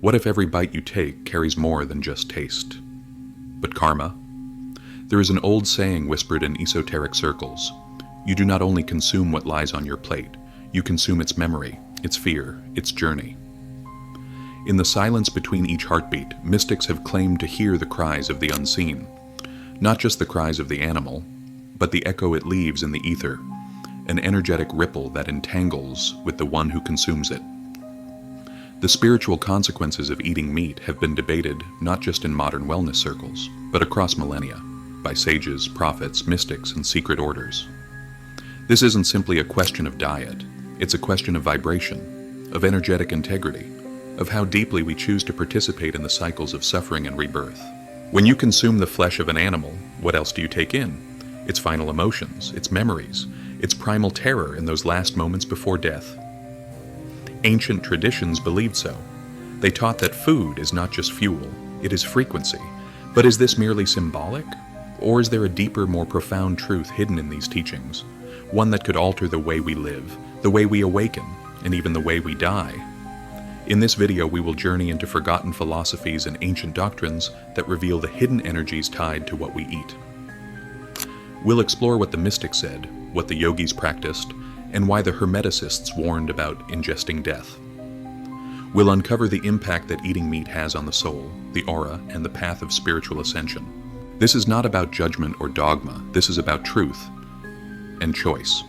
What if every bite you take carries more than just taste? But karma? There is an old saying whispered in esoteric circles. You do not only consume what lies on your plate, you consume its memory, its fear, its journey. In the silence between each heartbeat, mystics have claimed to hear the cries of the unseen. Not just the cries of the animal, but the echo it leaves in the ether, an energetic ripple that entangles with the one who consumes it. The spiritual consequences of eating meat have been debated not just in modern wellness circles, but across millennia, by sages, prophets, mystics, and secret orders. This isn't simply a question of diet, it's a question of vibration, of energetic integrity, of how deeply we choose to participate in the cycles of suffering and rebirth. When you consume the flesh of an animal, what else do you take in? Its final emotions, its memories, its primal terror in those last moments before death. Ancient traditions believed so. They taught that food is not just fuel, it is frequency. But is this merely symbolic? Or is there a deeper, more profound truth hidden in these teachings? One that could alter the way we live, the way we awaken, and even the way we die? In this video, we will journey into forgotten philosophies and ancient doctrines that reveal the hidden energies tied to what we eat. We'll explore what the mystics said, what the yogis practiced, and why the hermeticists warned about ingesting death. We'll uncover the impact that eating meat has on the soul, the aura, and the path of spiritual ascension. This is not about judgment or dogma, this is about truth and choice.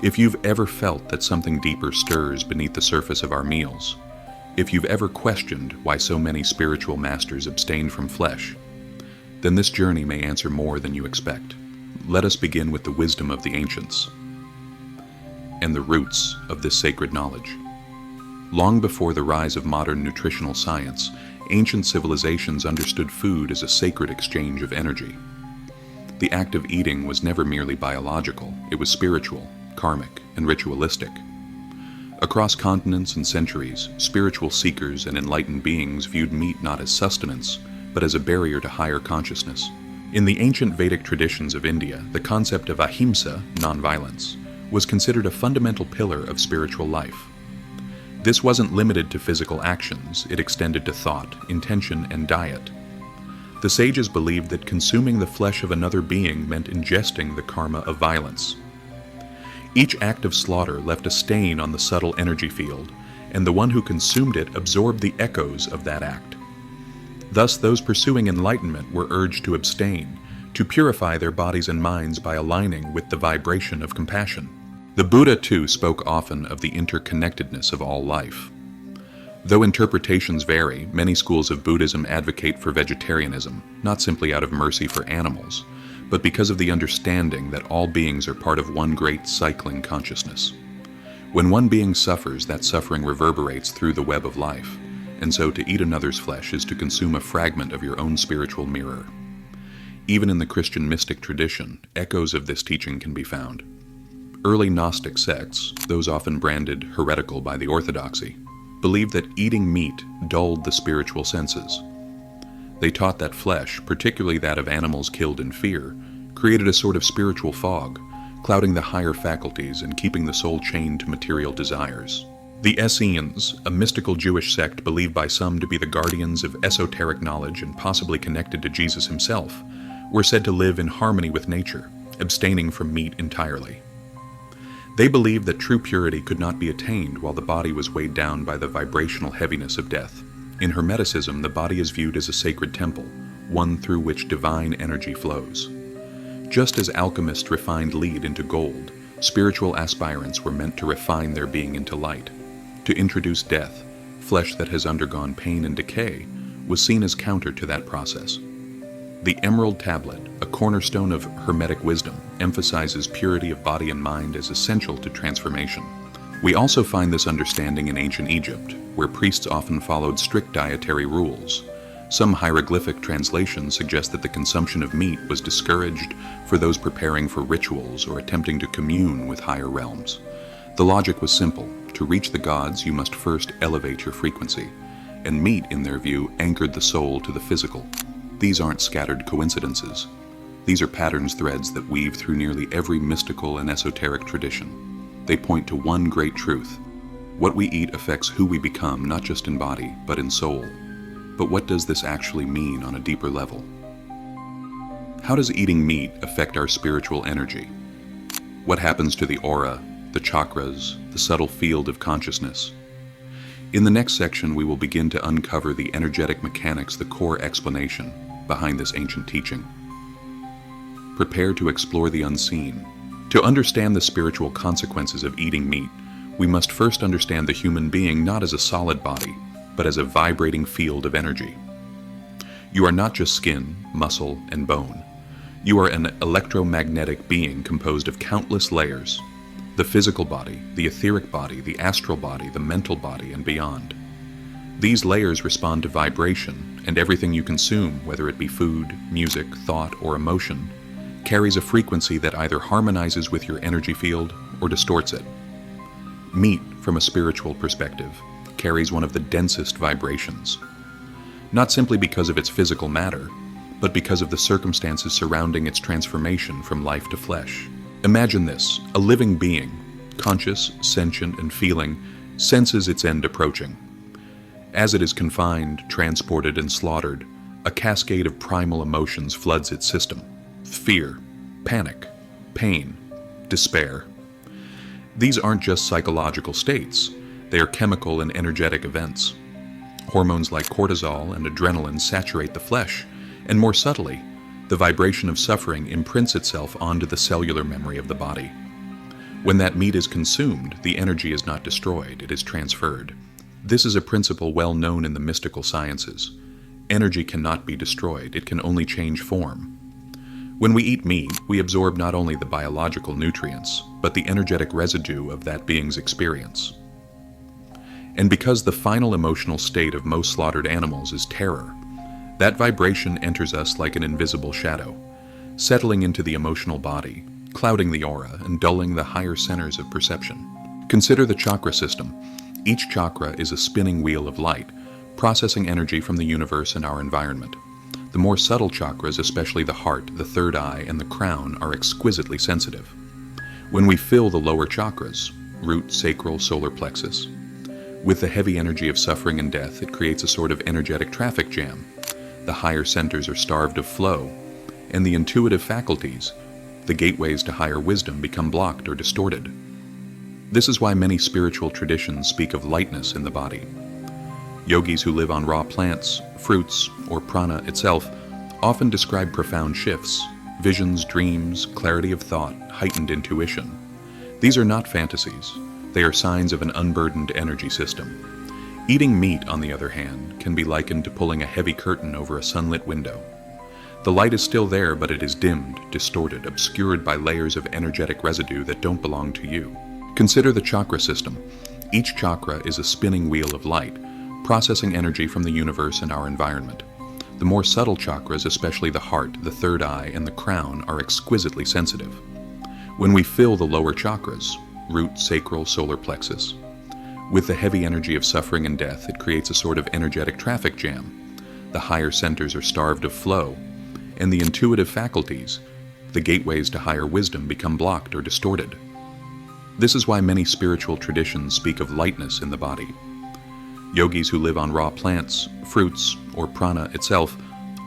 If you've ever felt that something deeper stirs beneath the surface of our meals, if you've ever questioned why so many spiritual masters abstain from flesh, then this journey may answer more than you expect. Let us begin with the wisdom of the ancients and the roots of this sacred knowledge. Long before the rise of modern nutritional science, ancient civilizations understood food as a sacred exchange of energy. The act of eating was never merely biological, it was spiritual, karmic, and ritualistic. Across continents and centuries, spiritual seekers and enlightened beings viewed meat not as sustenance, but as a barrier to higher consciousness. In the ancient Vedic traditions of India, the concept of ahimsa, nonviolence, was considered a fundamental pillar of spiritual life. This wasn't limited to physical actions, it extended to thought, intention, and diet. The sages believed that consuming the flesh of another being meant ingesting the karma of violence. Each act of slaughter left a stain on the subtle energy field, and the one who consumed it absorbed the echoes of that act. Thus, those pursuing enlightenment were urged to abstain, to purify their bodies and minds by aligning with the vibration of compassion. The Buddha, too, spoke often of the interconnectedness of all life. Though interpretations vary, many schools of Buddhism advocate for vegetarianism, not simply out of mercy for animals, but because of the understanding that all beings are part of one great cycling consciousness. When one being suffers, that suffering reverberates through the web of life, and so to eat another's flesh is to consume a fragment of your own spiritual mirror. Even in the Christian mystic tradition, echoes of this teaching can be found. Early Gnostic sects, those often branded heretical by the orthodoxy, believed that eating meat dulled the spiritual senses. They taught that flesh, particularly that of animals killed in fear, created a sort of spiritual fog, clouding the higher faculties and keeping the soul chained to material desires. The Essenes, a mystical Jewish sect believed by some to be the guardians of esoteric knowledge and possibly connected to Jesus himself, were said to live in harmony with nature, abstaining from meat entirely. They believed that true purity could not be attained while the body was weighed down by the vibrational heaviness of death. In Hermeticism, the body is viewed as a sacred temple, one through which divine energy flows. Just as alchemists refined lead into gold, spiritual aspirants were meant to refine their being into light. To introduce death, flesh that has undergone pain and decay, was seen as counter to that process. The Emerald Tablet, a cornerstone of Hermetic wisdom, emphasizes purity of body and mind as essential to transformation. We also find this understanding in ancient Egypt, where priests often followed strict dietary rules. Some hieroglyphic translations suggest that the consumption of meat was discouraged for those preparing for rituals or attempting to commune with higher realms. The logic was simple. To reach the gods, you must first elevate your frequency, and meat, in their view, anchored the soul to the physical. These aren't scattered coincidences. These are patterns threads that weave through nearly every mystical and esoteric tradition. They point to one great truth. What we eat affects who we become, not just in body, but in soul. But what does this actually mean on a deeper level? How does eating meat affect our spiritual energy? What happens to the aura, the chakras, the subtle field of consciousness? In the next section, we will begin to uncover the energetic mechanics, the core explanation behind this ancient teaching. Prepare to explore the unseen. To understand the spiritual consequences of eating meat, we must first understand the human being not as a solid body, but as a vibrating field of energy. You are not just skin, muscle, and bone. You are an electromagnetic being composed of countless layers: the physical body, the etheric body, the astral body, the mental body, and beyond. These layers respond to vibration, and everything you consume, whether it be food, music, thought, or emotion, carries a frequency that either harmonizes with your energy field or distorts it. Meat, from a spiritual perspective, carries one of the densest vibrations, not simply because of its physical matter, but because of the circumstances surrounding its transformation from life to flesh. Imagine this: a living being, conscious, sentient, and feeling, senses its end approaching. As it is confined, transported, and slaughtered, a cascade of primal emotions floods its system: fear, panic, pain, despair. These aren't just psychological states, they are chemical and energetic events. Hormones like cortisol and adrenaline saturate the flesh, and more subtly, the vibration of suffering imprints itself onto the cellular memory of the body. When that meat is consumed, the energy is not destroyed, it is transferred. This is a principle well known in the mystical sciences. Energy cannot be destroyed, it can only change form. When we eat meat, we absorb not only the biological nutrients, but the energetic residue of that being's experience. And because the final emotional state of most slaughtered animals is terror, that vibration enters us like an invisible shadow, settling into the emotional body, clouding the aura, and dulling the higher centers of perception. Consider the chakra system. Each chakra is a spinning wheel of light, processing energy from the universe and our environment. The more subtle chakras, especially the heart, the third eye, and the crown, are exquisitely sensitive. When we fill the lower chakras, root, sacral, solar plexus, with the heavy energy of suffering and death, it creates a sort of energetic traffic jam. The higher centers are starved of flow, and the intuitive faculties, the gateways to higher wisdom, become blocked or distorted. This is why many spiritual traditions speak of lightness in the body. Yogis who live on raw plants, fruits, or prana itself often describe profound shifts: visions, dreams, clarity of thought, heightened intuition. These are not fantasies. They are signs of an unburdened energy system. Eating meat, on the other hand, can be likened to pulling a heavy curtain over a sunlit window. The light is still there, but it is dimmed, distorted, obscured by layers of energetic residue that don't belong to you. Consider the chakra system. Each chakra is a spinning wheel of light, processing energy from the universe and our environment. The more subtle chakras, especially the heart, the third eye, and the crown, are exquisitely sensitive. When we fill the lower chakras, root, sacral, solar plexus, with the heavy energy of suffering and death, it creates a sort of energetic traffic jam. The higher centers are starved of flow, and the intuitive faculties, the gateways to higher wisdom, become blocked or distorted. This is why many spiritual traditions speak of lightness in the body. Yogis who live on raw plants, fruits, or prana itself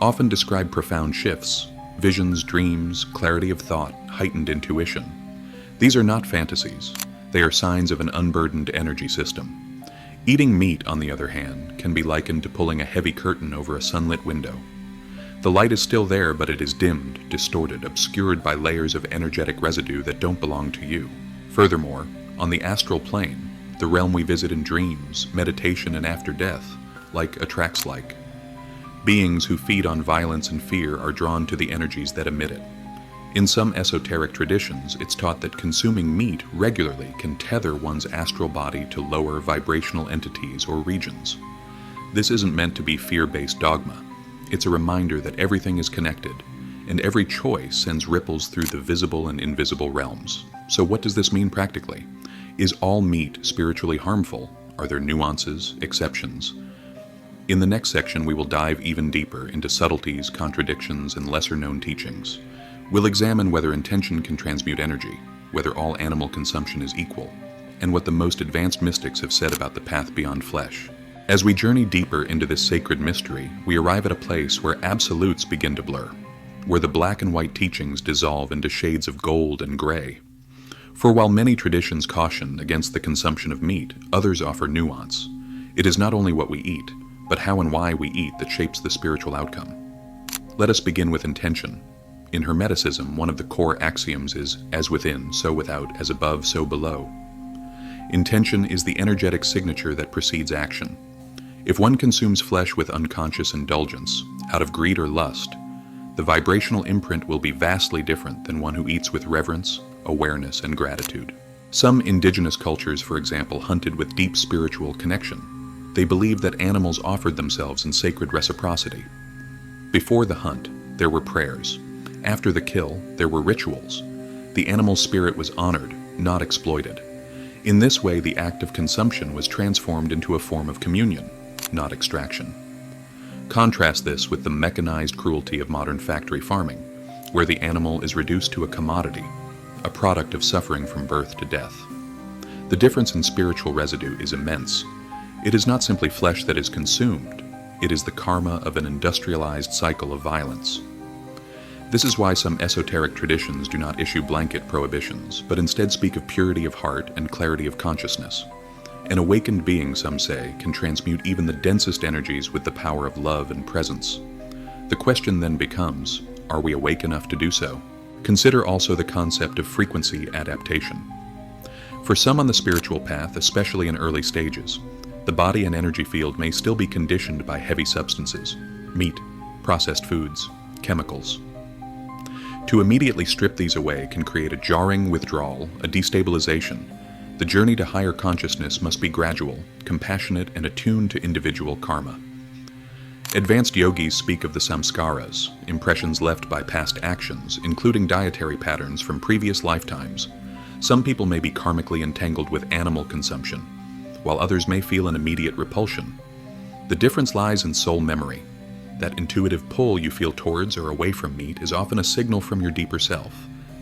often describe profound shifts: visions, dreams, clarity of thought, heightened intuition. These are not fantasies. They are signs of an unburdened energy system. Eating meat, on the other hand, can be likened to pulling a heavy curtain over a sunlit window. The light is still there, but it is dimmed, distorted, obscured by layers of energetic residue that don't belong to you. Furthermore, on the astral plane, the realm we visit in dreams, meditation, and after death, like attracts like. Beings who feed on violence and fear are drawn to the energies that emit it. In some esoteric traditions, it's taught that consuming meat regularly can tether one's astral body to lower vibrational entities or regions. This isn't meant to be fear-based dogma. It's a reminder that everything is connected, and every choice sends ripples through the visible and invisible realms. So what does this mean practically? Is all meat spiritually harmful? Are there nuances, exceptions? In the next section, we will dive even deeper into subtleties, contradictions, and lesser-known teachings. We'll examine whether intention can transmute energy, whether all animal consumption is equal, and what the most advanced mystics have said about the path beyond flesh. As we journey deeper into this sacred mystery, we arrive at a place where absolutes begin to blur, where the black and white teachings dissolve into shades of gold and gray. For while many traditions caution against the consumption of meat, others offer nuance. It is not only what we eat, but how and why we eat that shapes the spiritual outcome. Let us begin with intention. In Hermeticism, one of the core axioms is, as within, so without, as above, so below. Intention is the energetic signature that precedes action. If one consumes flesh with unconscious indulgence, out of greed or lust, the vibrational imprint will be vastly different than one who eats with reverence, awareness, and gratitude. Some indigenous cultures, for example, hunted with deep spiritual connection. They believed that animals offered themselves in sacred reciprocity. Before the hunt, there were prayers. After the kill, there were rituals. The animal spirit was honored, not exploited. In this way, the act of consumption was transformed into a form of communion, not extraction. Contrast this with the mechanized cruelty of modern factory farming, where the animal is reduced to a commodity, a product of suffering from birth to death. The difference in spiritual residue is immense. It is not simply flesh that is consumed, it is the karma of an industrialized cycle of violence. This is why some esoteric traditions do not issue blanket prohibitions, but instead speak of purity of heart and clarity of consciousness. An awakened being, some say, can transmute even the densest energies with the power of love and presence. The question then becomes, are we awake enough to do so? Consider also the concept of frequency adaptation. For some on the spiritual path, especially in early stages, the body and energy field may still be conditioned by heavy substances, meat, processed foods, chemicals. To immediately strip these away can create a jarring withdrawal, a destabilization. The journey to higher consciousness must be gradual, compassionate, and attuned to individual karma. Advanced yogis speak of the samskaras, impressions left by past actions, including dietary patterns from previous lifetimes. Some people may be karmically entangled with animal consumption, while others may feel an immediate repulsion. The difference lies in soul memory. That intuitive pull you feel towards or away from meat is often a signal from your deeper self,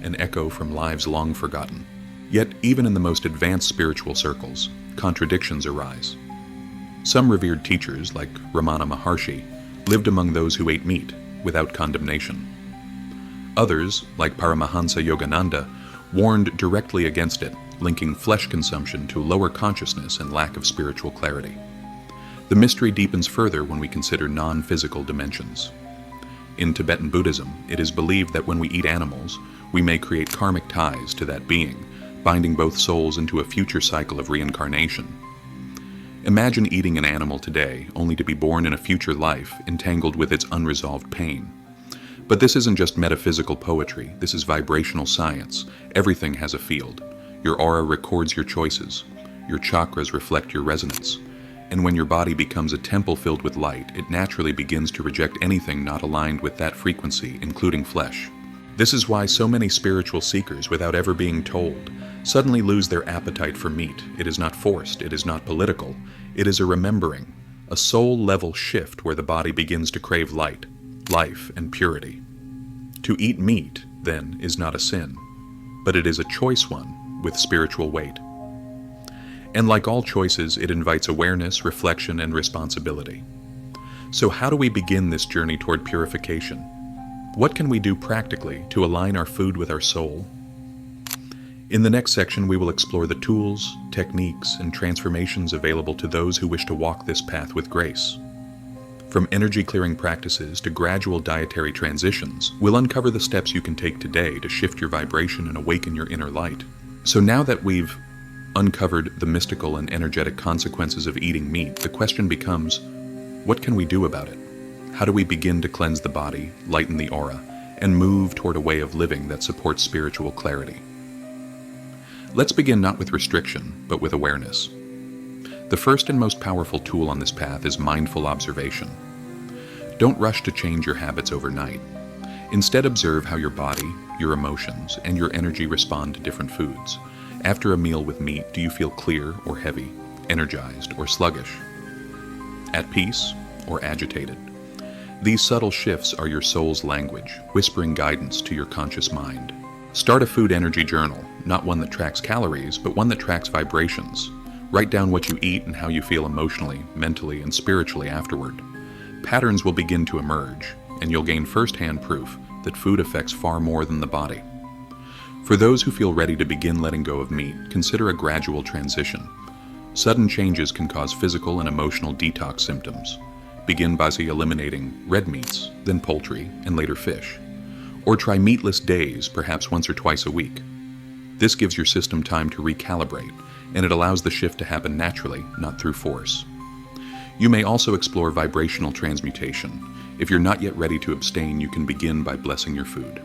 an echo from lives long forgotten. Yet, even in the most advanced spiritual circles, contradictions arise. Some revered teachers, like Ramana Maharshi, lived among those who ate meat, without condemnation. Others, like Paramahansa Yogananda, warned directly against it, linking flesh consumption to lower consciousness and lack of spiritual clarity. The mystery deepens further when we consider non-physical dimensions. In Tibetan Buddhism, it is believed that when we eat animals, we may create karmic ties to that being, binding both souls into a future cycle of reincarnation. Imagine eating an animal today, only to be born in a future life entangled with its unresolved pain. But this isn't just metaphysical poetry, this is vibrational science. Everything has a field. Your aura records your choices. Your chakras reflect your resonance. And when your body becomes a temple filled with light, it naturally begins to reject anything not aligned with that frequency, including flesh. This is why so many spiritual seekers, without ever being told, suddenly lose their appetite for meat. It is not forced, it is not political. It is a remembering, a soul-level shift where the body begins to crave light, life, and purity. To eat meat, then, is not a sin, but it is a choice one with spiritual weight. And like all choices, it invites awareness, reflection, and responsibility. So how do we begin this journey toward purification? What can we do practically to align our food with our soul? In the next section, we will explore the tools, techniques, and transformations available to those who wish to walk this path with grace. From energy-clearing practices to gradual dietary transitions, we'll uncover the steps you can take today to shift your vibration and awaken your inner light. So now that we've uncovered the mystical and energetic consequences of eating meat, the question becomes, what can we do about it? How do we begin to cleanse the body, lighten the aura, and move toward a way of living that supports spiritual clarity? Let's begin not with restriction, but with awareness. The first and most powerful tool on this path is mindful observation. Don't rush to change your habits overnight. Instead, observe how your body, your emotions, and your energy respond to different foods. After a meal with meat, do you feel clear or heavy, energized or sluggish, at peace or agitated? These subtle shifts are your soul's language, whispering guidance to your conscious mind. Start a food energy journal, not one that tracks calories, but one that tracks vibrations. Write down what you eat and how you feel emotionally, mentally, and spiritually afterward. Patterns will begin to emerge, and you'll gain first-hand proof that food affects far more than the body. For those who feel ready to begin letting go of meat, consider a gradual transition. Sudden changes can cause physical and emotional detox symptoms. Begin by eliminating red meats, then poultry, and later fish. Or try meatless days, perhaps once or twice a week. This gives your system time to recalibrate, and it allows the shift to happen naturally, not through force. You may also explore vibrational transmutation. If you're not yet ready to abstain, you can begin by blessing your food.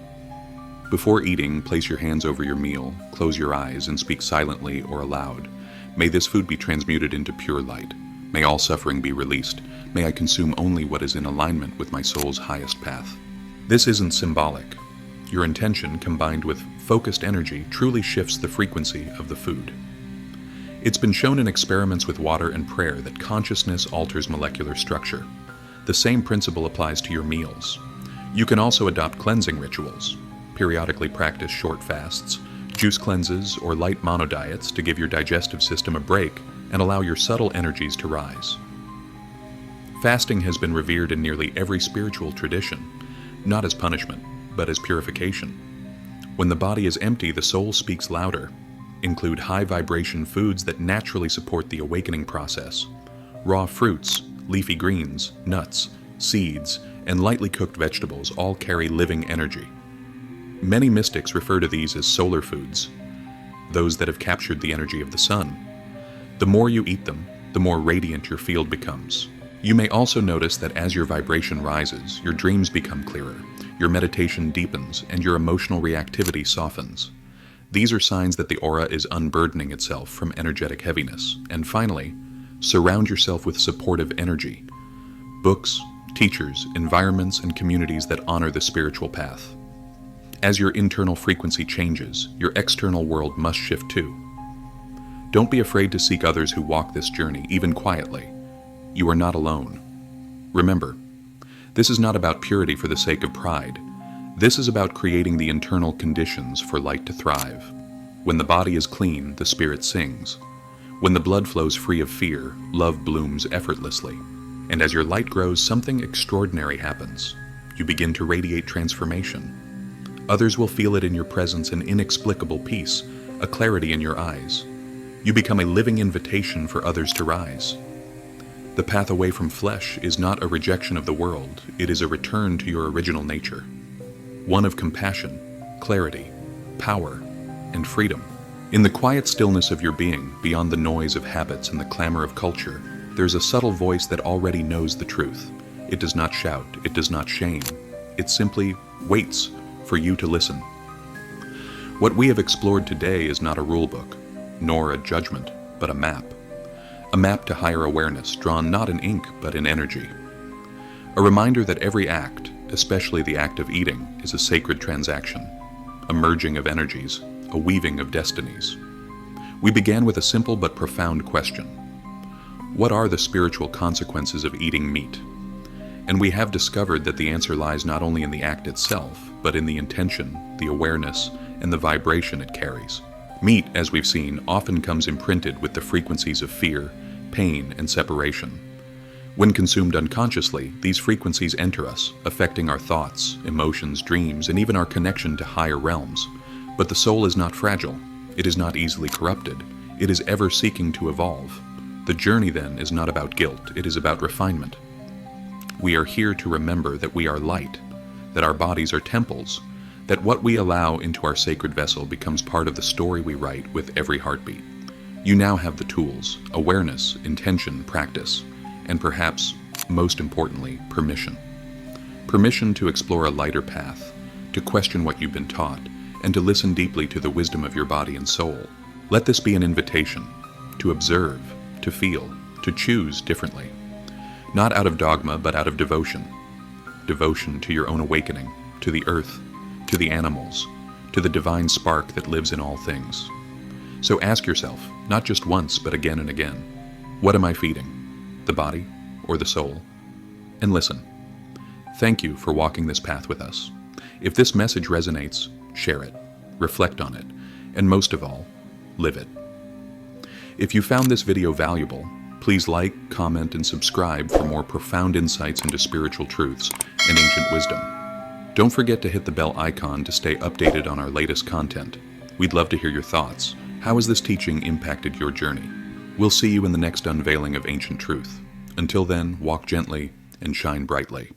Before eating, place your hands over your meal, close your eyes, and speak silently or aloud. May this food be transmuted into pure light. May all suffering be released. May I consume only what is in alignment with my soul's highest path. This isn't symbolic. Your intention, combined with focused energy, truly shifts the frequency of the food. It's been shown in experiments with water and prayer that consciousness alters molecular structure. The same principle applies to your meals. You can also adopt cleansing rituals. Periodically practice short fasts, juice cleanses, or light monodiets to give your digestive system a break and allow your subtle energies to rise. Fasting has been revered in nearly every spiritual tradition, not as punishment, but as purification. When the body is empty, the soul speaks louder. Include high-vibration foods that naturally support the awakening process. Raw fruits, leafy greens, nuts, seeds, and lightly cooked vegetables all carry living energy. Many mystics refer to these as solar foods, those that have captured the energy of the sun. The more you eat them, the more radiant your field becomes. You may also notice that as your vibration rises, your dreams become clearer, your meditation deepens, and your emotional reactivity softens. These are signs that the aura is unburdening itself from energetic heaviness. And finally, surround yourself with supportive energy. Books, teachers, environments, and communities that honor the spiritual path. As your internal frequency changes, your external world must shift too. Don't be afraid to seek others who walk this journey, even quietly. You are not alone. Remember, this is not about purity for the sake of pride. This is about creating the internal conditions for light to thrive. When the body is clean, the spirit sings. When the blood flows free of fear, love blooms effortlessly. And as your light grows, something extraordinary happens. You begin to radiate transformation. Others will feel it in your presence, an inexplicable peace, a clarity in your eyes. You become a living invitation for others to rise. The path away from flesh is not a rejection of the world, it is a return to your original nature. One of compassion, clarity, power, and freedom. In the quiet stillness of your being, beyond the noise of habits and the clamor of culture, there's a subtle voice that already knows the truth. It does not shout, it does not shame. It simply waits for you to listen. What we have explored today is not a rulebook, nor a judgment, but a map. A map to higher awareness, drawn not in ink, but in energy. A reminder that every act, especially the act of eating, is a sacred transaction, a merging of energies, a weaving of destinies. We began with a simple but profound question. What are the spiritual consequences of eating meat? And we have discovered that the answer lies not only in the act itself, but in the intention, the awareness, and the vibration it carries. Meat, as we've seen, often comes imprinted with the frequencies of fear, pain, and separation. When consumed unconsciously, these frequencies enter us, affecting our thoughts, emotions, dreams, and even our connection to higher realms. But the soul is not fragile. It is not easily corrupted. It is ever seeking to evolve. The journey, then, is not about guilt. It is about refinement. We are here to remember that we are light, that our bodies are temples, that what we allow into our sacred vessel becomes part of the story we write with every heartbeat. You now have the tools: awareness, intention, practice, and perhaps, most importantly, permission. Permission to explore a lighter path, to question what you've been taught, and to listen deeply to the wisdom of your body and soul. Let this be an invitation to observe, to feel, to choose differently. Not out of dogma, but out of devotion. Devotion to your own awakening, to the earth, to the animals, to the divine spark that lives in all things. So ask yourself, not just once, but again and again, what am I feeding? The body or the soul? And listen. Thank you for walking this path with us. If this message resonates, share it. reflect on it, and most of all, live it. If you found this video valuable, please like, comment, and subscribe for more profound insights into spiritual truths and ancient wisdom. Don't forget to hit the bell icon to stay updated on our latest content. We'd love to hear your thoughts. How has this teaching impacted your journey? We'll see you in the next unveiling of ancient truth. Until then, walk gently and shine brightly.